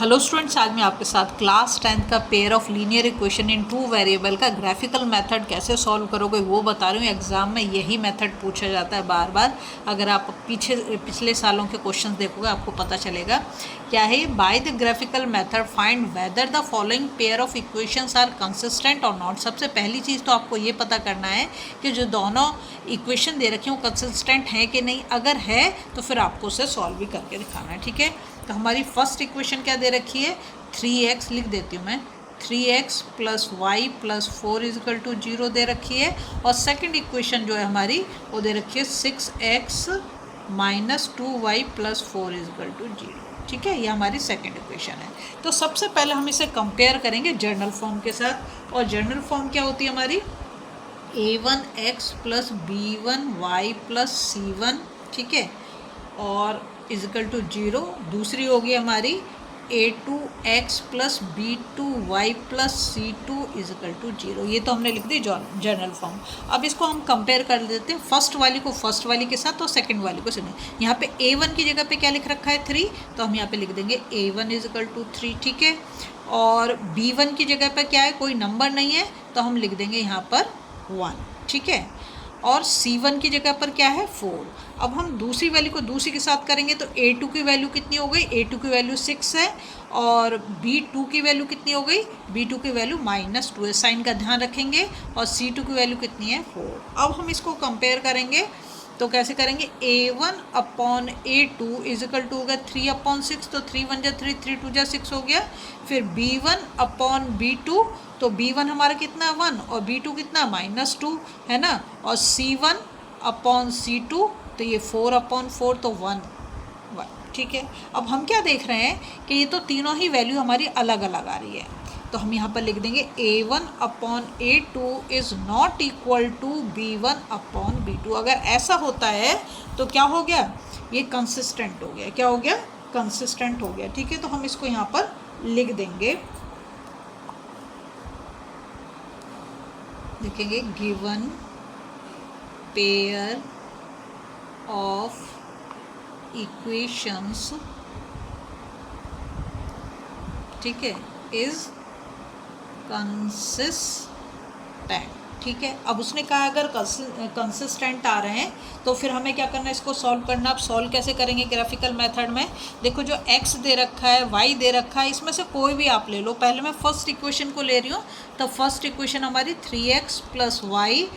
Hello students, आज मैं आपके साथ क्लास 10th का pair of linear equation in two variable का ग्राफिकल मेथड कैसे सॉल्व करोगे वो बता रही हूँ। एग्जाम में यही मेथड पूछा जाता है बार बार। अगर आप पिछले सालों के क्वेश्चंस देखोगे आपको पता चलेगा क्या है। By the graphical method find whether the following pair of equations are consistent और नॉट। सबसे पहली चीज़ तो आपको ये पता करना है कि जो दोनों इक्वेशन दे रखी हैं वो कंसिस्टेंट है कि नहीं। अगर है तो फिर आपको उसे सॉल्व भी करके दिखाना है, ठीक है। तो हमारी फर्स्ट इक्वेशन क्या दे रखी है, 3x लिख देती हूँ मैं, 3x plus y plus 4 equal to 0 दे रखी है। और सेकंड इक्वेशन जो है हमारी वो दे रखी है 6x minus 2y plus 4 equal to 0, ठीक है। ये हमारी सेकंड इक्वेशन है। तो सबसे पहले हम इसे कंपेयर करेंगे जर्नल फॉर्म के साथ। और जर्नल फॉर्म क्या होती है हमारी, a1x plus b1y plus c1, ठीक है, और इजकल टू 0। दूसरी होगी हमारी a2x plus b2y plus c2 is equal to 0। ये तो हमने लिख दी जर्नल फॉर्म। अब इसको हम कंपेयर कर देते हैं, फर्स्ट वाली को फर्स्ट वाली के साथ और सेकंड वाली को सेकंड। यहाँ पे a1 की जगह पे क्या लिख रखा है 3, तो हम यहाँ पे लिख देंगे a1 इजकल टू 3, ठीक है। और b1 की जगह पे क्या है, कोई नंबर नहीं है, तो हम लिख देंगे यहाँ पर 1, ठीक है। और C1 की जगह पर क्या है 4। अब हम दूसरी वाली को दूसरी के साथ करेंगे तो A2 की वैल्यू कितनी हो गई, A2 की वैल्यू 6 है। और B2 की वैल्यू कितनी हो गई, B2 की वैल्यू -2 है, साइन का ध्यान रखेंगे। और C2 की वैल्यू कितनी है 4। अब हम इसको कंपेयर करेंगे तो कैसे करेंगे, A1 upon A2 is equal to हो गया 3/6, तो 3 1 जा 3, 3 2 जा 6 हो गया। फिर B1 अपॉन B2, तो B1 हमारा कितना 1 और B2 कितना -2 है ना। और C1 अपॉन C2, तो ये 4/4, तो 1, ठीक है। अब हम क्या देख रहे हैं कि ये तो तीनों ही वैल्यू हमारी अलग अलग आ रही है, तो हम यहाँ पर लिख देंगे A1 upon A2 is not equal to B1 upon B2। अगर ऐसा होता है तो क्या हो गया, ये कंसिस्टेंट हो गया। क्या हो गया, कंसिस्टेंट हो गया, ठीक है। तो हम इसको यहाँ पर लिख देंगे, लिखेंगे गिवन पेयर ऑफ इक्वेशंस, ठीक है, इज़ कंसिस्टेंट, ठीक है। अब उसने कहा अगर कंसिस्टेंट आ रहे हैं तो फिर हमें क्या करना है, इसको सॉल्व करना। अब सॉल्व कैसे करेंगे ग्राफिकल मेथड में, देखो जो x दे रखा है y दे रखा है, इसमें से कोई भी आप ले लो। पहले मैं फर्स्ट इक्वेशन को ले रही हूँ, तो फर्स्ट इक्वेशन हमारी 3x plus y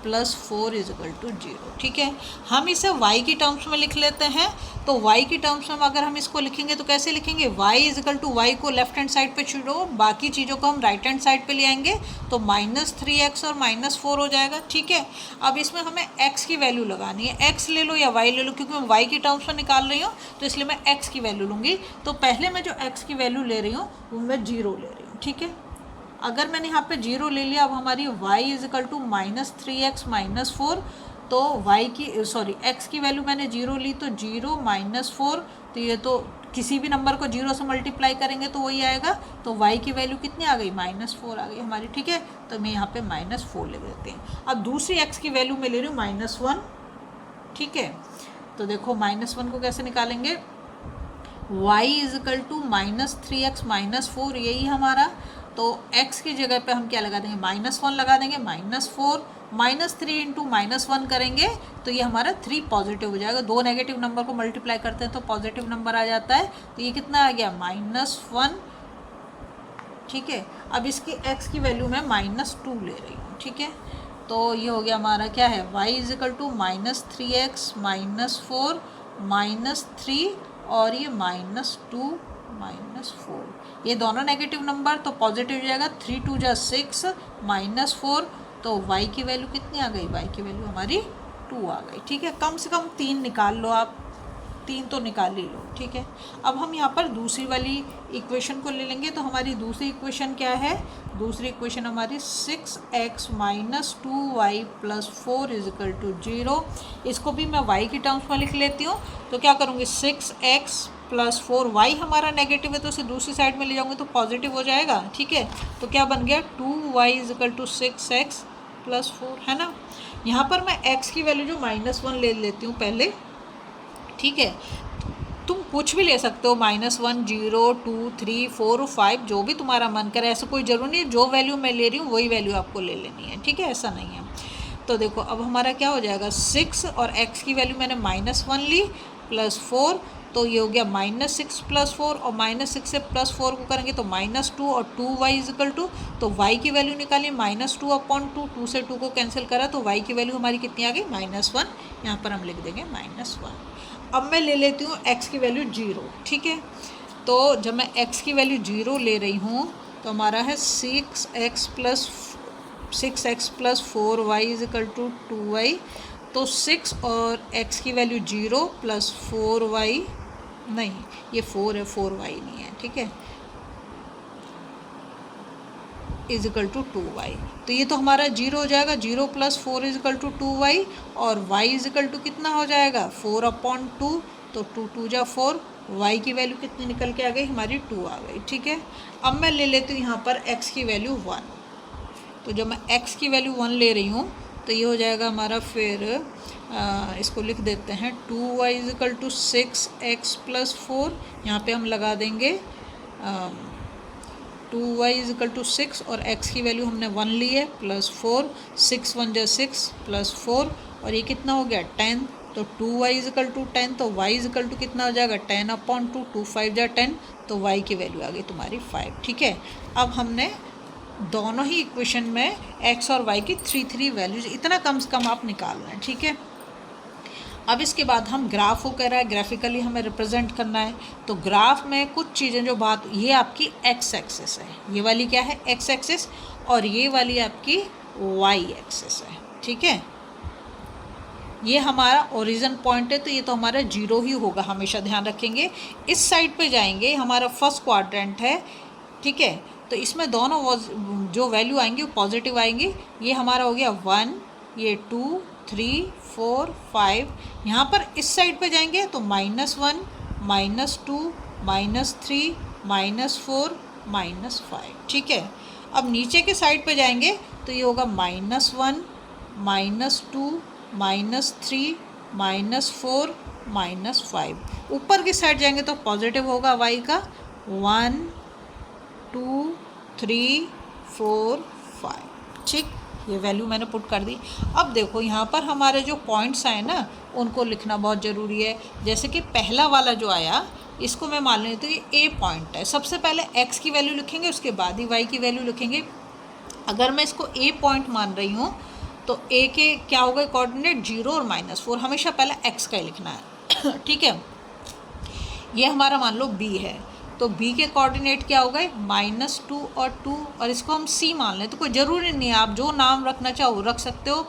plus 4 equal to 0, ठीक है। हम इसे y की टर्म्स में लिख लेते हैं। तो y की टर्म्स में अगर हम इसको लिखेंगे तो कैसे लिखेंगे, y इजकल टू वाई को लेफ्ट हैंड साइड पे छोड़ो, बाकी चीज़ों को हम राइट हैंड साइड पे ले आएंगे, तो -3x और -4 हो जाएगा, ठीक है। अब इसमें हमें x की वैल्यू लगानी है, x ले लो या y ले लो, क्योंकि मैं y की टर्म्स में निकाल रही हूँ तो इसलिए मैं x की वैल्यू लूँगी। तो पहले मैं जो x की वैल्यू ले रही हूँ वो मैं 0 ले रही हूँ, ठीक है। अगर मैंने यहाँ पे 0 ले लिया, अब हमारी y इजकल टू -3x -4, तो x की वैल्यू मैंने 0 ली, तो 0 -4, तो ये तो किसी भी नंबर को 0 से मल्टीप्लाई करेंगे तो वही आएगा। तो y की वैल्यू कितनी आ गई, -4 आ गई हमारी, ठीक है। तो मैं यहाँ पे -4 ले लेते हैं। अब दूसरी x की वैल्यू मैं ले रही हूँ -1, ठीक है। तो देखो -1 को कैसे निकालेंगे, y इजकल टू -3x -4, यही हमारा। तो x की जगह पे हम क्या लगा देंगे, -1 लगा देंगे, -4 -3 इंटू -1 करेंगे तो ये हमारा 3 पॉजिटिव हो जाएगा। दो नेगेटिव नंबर को मल्टीप्लाई करते हैं तो पॉजिटिव नंबर आ जाता है, तो ये कितना आ गया -1, ठीक है। अब इसकी x की वैल्यू मैं -2 ले रही हूँ, ठीक है। तो ये हो गया हमारा क्या है, y इजकल टू -3x -4 -3 और ये -2 -4, ये दोनों नेगेटिव नंबर तो पॉजिटिव हो जाएगा। 3 2 जा 6 -4, तो y की वैल्यू कितनी आ गई, y की वैल्यू हमारी 2 आ गई, ठीक है। कम से कम 3 निकाल लो आप, 3 तो निकाल ही लो, ठीक है। अब हम यहाँ पर दूसरी वाली इक्वेशन को ले लेंगे। तो हमारी दूसरी इक्वेशन क्या है, दूसरी इक्वेशन हमारी 6x minus 2y plus 4 equal to 0। इसको भी मैं y की टर्म्स में लिख लेती हूँ। तो क्या करूँगी, 6x प्लस 4y हमारा नेगेटिव है तो इसे दूसरी साइड में ले जाऊँगी तो पॉजिटिव हो जाएगा, ठीक है। तो क्या बन गया, 2y is equal to 6x plus 4, है ना। यहाँ पर मैं x की वैल्यू जो -1 ले लेती हूँ पहले, ठीक है। तुम कुछ भी ले सकते हो, -1, 0, 2, 3, 4, 5, जो भी तुम्हारा मन करे, ऐसा कोई ज़रूरी नहीं है जो वैल्यू मैं ले रही हूँ वही वैल्यू आपको ले लेनी है, ठीक है, ऐसा नहीं है। तो देखो अब हमारा क्या हो जाएगा, 6 और x की वैल्यू मैंने -1 ली +4, तो ये हो गया -6 +4, और -6 से +4 को करेंगे तो -2 और 2y = तो y की वैल्यू निकाली -2/2, 2 से 2 को कैंसिल करा तो y की वैल्यू हमारी कितनी आ गई, -1। यहाँ पर हम लिख देंगे -1। अब मैं ले लेती हूँ x की वैल्यू 0, ठीक है। तो जब मैं x की वैल्यू 0 ले रही हूँ तो हमारा है 6x + 4y = 2y। तो 6 और x की वैल्यू 0 + 4y, नहीं ये 4 है, 4y नहीं है, ठीक है, = 2y। तो ये तो हमारा 0 हो जाएगा, 0 + 4 = 2y, और y = कितना हो जाएगा, 4/2, तो 2 2 जा 4, y की वैल्यू कितनी निकल के आ गई, हमारी 2 आ गई, ठीक है। अब मैं ले लेती हूँ यहाँ पर x की वैल्यू 1। तो जब मैं x की वैल्यू 1 ले रही हूँ तो ये हो जाएगा हमारा, फिर इसको लिख देते हैं 2y = 6x + 4, यहाँ पे हम लगा देंगे 2y = 6 और x की वैल्यू हमने 1 ली है +4, 6 1 जा 6 +4, और ये कितना हो गया 10, तो 2y = 10, तो y = कितना हो जाएगा 10/2, 2 5 जा 10, तो y की वैल्यू आ गई तुम्हारी 5, ठीक है। अब हमने दोनों ही इक्वेशन में x और y की 3 वैल्यूज इतना कम से कम आप निकाल रहे हैं, ठीक है। अब इसके बाद हम ग्राफ को कह रहा है ग्राफिकली हमें रिप्रेजेंट करना है, तो ग्राफ में कुछ चीज़ें जो बात, ये आपकी x एक्सिस है, ये वाली क्या है x एक्सिस, और ये वाली आपकी y एक्सिस है, ठीक है। ये हमारा ओरिजिन पॉइंट है, तो ये तो हमारा 0 ही होगा, हमेशा ध्यान रखेंगे। इस साइड पे जाएंगे, हमारा फर्स्ट क्वाड्रेंट है, ठीक है, तो इसमें दोनों जो वैल्यू आएंगी वो पॉजिटिव आएंगी। ये हमारा हो गया 1, ये 2, 3, 4, 5। यहाँ पर इस साइड पे जाएंगे तो -1, -2, -3, -4, -5, ठीक है। अब नीचे के साइड पे जाएंगे तो ये होगा -1, -2, -3, -4, -5। ऊपर की साइड जाएंगे तो पॉजिटिव होगा y का 1, 2, 3, 4, 5, ठीक। ये वैल्यू मैंने पुट कर दी। अब देखो यहाँ पर हमारे जो पॉइंट्स आए ना उनको लिखना बहुत ज़रूरी है। जैसे कि पहला वाला जो आया इसको मैं मान लेती हूँ ये A पॉइंट है। सबसे पहले x की वैल्यू लिखेंगे, उसके बाद ही y की वैल्यू लिखेंगे। अगर मैं इसको A पॉइंट मान रही हूँ तो A के क्या होगा कोऑर्डिनेट 0 और -4, हमेशा पहले x का ही लिखना है ठीक है। ये हमारा मान लो B है, तो B के कोऑर्डिनेट क्या होगा -2 और 2, और इसको हम C मान लें। तो कोई ज़रूरी नहीं है, आप जो नाम रखना चाहो रख सकते हो,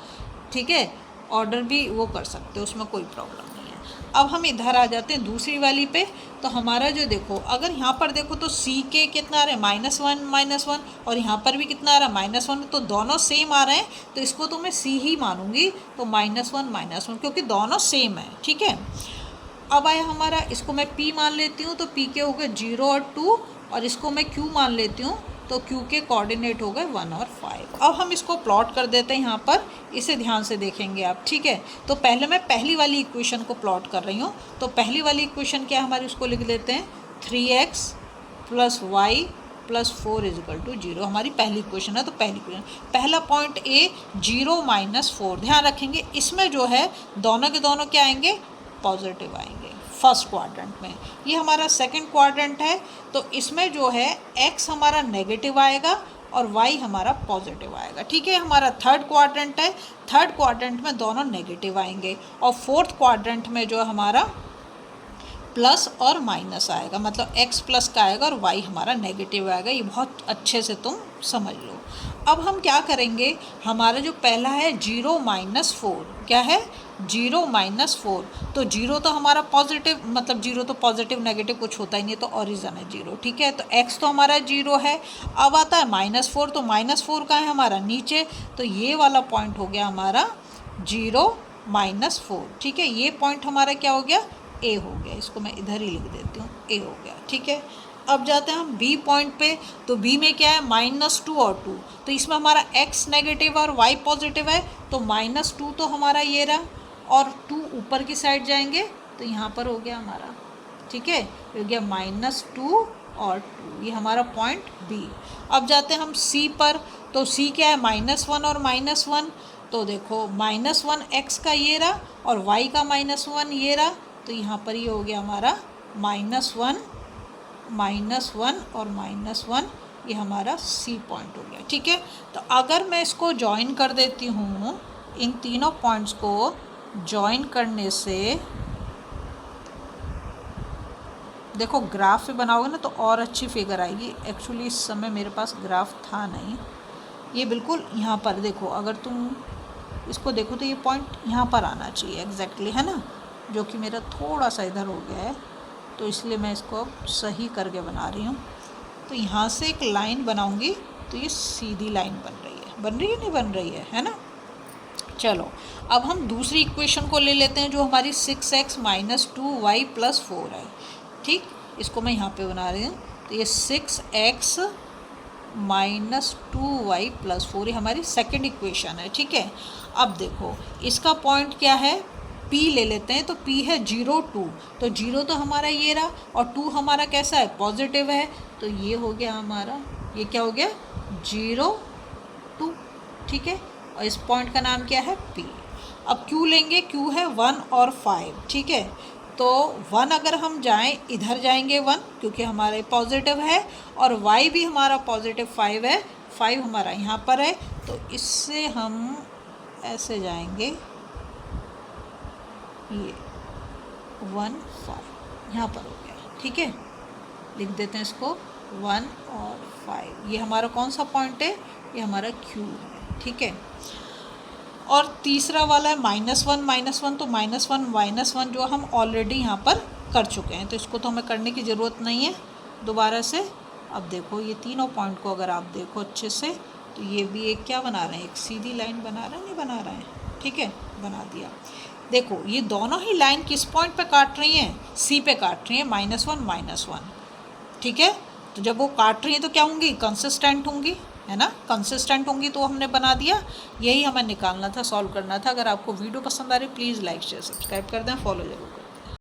ठीक है, ऑर्डर भी वो कर सकते हो, उसमें कोई प्रॉब्लम नहीं है। अब हम इधर आ जाते हैं दूसरी वाली पे। तो हमारा जो देखो, अगर यहाँ पर देखो तो C के कितना आ रहा है -1 -1, और यहाँ पर भी कितना आ रहा है -1, तो दोनों सेम आ रहे हैं, तो इसको तो मैं C ही मानूंगी। तो -1 -1 क्योंकि दोनों सेम है, ठीक है। अब आया हमारा, इसको मैं P मान लेती हूँ, तो P के हो गए 0 और 2, और इसको मैं Q मान लेती हूँ, तो Q के कोऑर्डिनेट हो गए 1 और 5। अब हम इसको प्लॉट कर देते हैं यहाँ पर, इसे ध्यान से देखेंगे आप, ठीक है। तो पहले मैं पहली वाली इक्वेशन को प्लॉट कर रही हूँ। तो पहली वाली इक्वेशन क्या है हमारी, उसको लिख देते हैं 3x + y + 4 = 0, हमारी पहली इक्वेशन है। तो पहली इक्वेशन, पहला पॉइंट A 0 -4, ध्यान रखेंगे इसमें जो है दोनों के दोनों क्या आएंगे, पॉजिटिव आएंगे फर्स्ट क्वाड्रेंट में। ये हमारा सेकंड क्वाड्रेंट है, तो इसमें जो है x हमारा नेगेटिव आएगा और y हमारा पॉजिटिव आएगा, ठीक है। हमारा थर्ड क्वाड्रेंट है, थर्ड क्वाड्रेंट में दोनों नेगेटिव आएंगे, और फोर्थ क्वाड्रेंट में जो हमारा प्लस और माइनस आएगा, मतलब x प्लस का आएगा और y हमारा नेगेटिव आएगा। ये बहुत अच्छे से तुम समझ लो। अब हम क्या करेंगे, हमारा जो पहला है 0 -4, क्या है 0 -4, तो 0 तो हमारा पॉजिटिव, मतलब 0 तो पॉजिटिव नेगेटिव कुछ होता ही नहीं, तो ओरिजिन है 0, ठीक है। तो x तो हमारा 0 है। अब आता है -4, तो -4 का है हमारा नीचे, तो ये वाला पॉइंट हो गया हमारा 0 -4, ठीक है। ये पॉइंट हमारा क्या हो गया, A हो गया। इसको मैं इधर ही लिख देती हूँ, A हो गया, ठीक है। अब जाते हैं हम B पॉइंट पे। तो B में क्या है -2 और 2, तो इसमें हमारा x नेगेटिव और y पॉजिटिव है, तो -2 तो हमारा ये रहा, और 2 ऊपर की साइड जाएंगे तो यहाँ पर हो गया हमारा, ठीक है, हो गया -2 और 2, ये हमारा पॉइंट बी। अब जाते हैं हम सी पर, तो सी क्या है, -1 और -1, तो देखो -1 x का ये रहा और y का -1 ये रहा, तो यहाँ पर ये हो गया हमारा -1 और -1, ये हमारा सी पॉइंट हो गया। ठीक है, तो अगर मैं इसको जॉइन कर देती हूँ, इन तीनों पॉइंट्स को जॉइन करने से देखो ग्राफ पे बनाओगे ना तो और अच्छी फिगर आएगी। एक्चुअली इस समय मेरे पास ग्राफ था नहीं, ये बिल्कुल यहाँ पर देखो, अगर तुम इसको देखो तो ये पॉइंट यहाँ पर आना चाहिए एग्जैक्टली, है ना, जो कि मेरा थोड़ा सा इधर हो गया है, तो इसलिए मैं इसको अब सही करके बना रही हूँ। तो यहाँ से एक लाइन बनाऊँगी तो ये सीधी लाइन बन रही है नहीं बन रही है ना। चलो अब हम दूसरी इक्वेशन को ले लेते हैं जो हमारी 6x - 2y + 4 है। ठीक, इसको मैं यहाँ पे बना रही हूँ, तो ये 6x - 2y + 4 ये हमारी सेकंड इक्वेशन है। ठीक है, अब देखो इसका पॉइंट क्या है, P ले लेते हैं, तो P है 0, 2, तो 0 तो हमारा ये रहा और 2 हमारा कैसा है, पॉजिटिव है, तो ये हो गया हमारा, ये क्या हो गया 0, 2। ठीक है, और इस पॉइंट का नाम क्या है, P। अब Q लेंगे, Q है 1 और 5। ठीक है, तो 1 अगर हम जाएं, इधर जाएंगे 1 क्योंकि हमारे पॉजिटिव है, और y भी हमारा पॉजिटिव 5 है, 5 हमारा यहाँ पर है, तो इससे हम ऐसे जाएंगे, ये 1, 5 यहाँ पर हो गया। ठीक है, लिख देते हैं इसको 1 और 5, ये हमारा कौन सा पॉइंट है, ये हमारा Q है। ठीक है, और तीसरा वाला है -1 तो -1 जो हम ऑलरेडी यहाँ पर कर चुके हैं, तो इसको तो हमें करने की ज़रूरत नहीं है दोबारा से। अब देखो ये तीनों पॉइंट को अगर आप देखो अच्छे से, तो ये भी एक क्या बना रहे हैं, एक सीधी लाइन बना रहे हैं, नहीं बना रहे हैं। ठीक है, बना दिया। देखो ये दोनों ही लाइन किस पॉइंट पे काट रही हैं, सी पे काट रही हैं, -1 ठीक है, तो जब वो काट रही हैं तो क्या होंगी, कंसिस्टेंट होंगी, है ना, कंसिस्टेंट होंगी, तो हमने बना दिया। यही हमें निकालना था, सॉल्व करना था। अगर आपको वीडियो पसंद आ रही प्लीज़ लाइक शेयर सब्सक्राइब कर दें, फॉलो जरूर करें।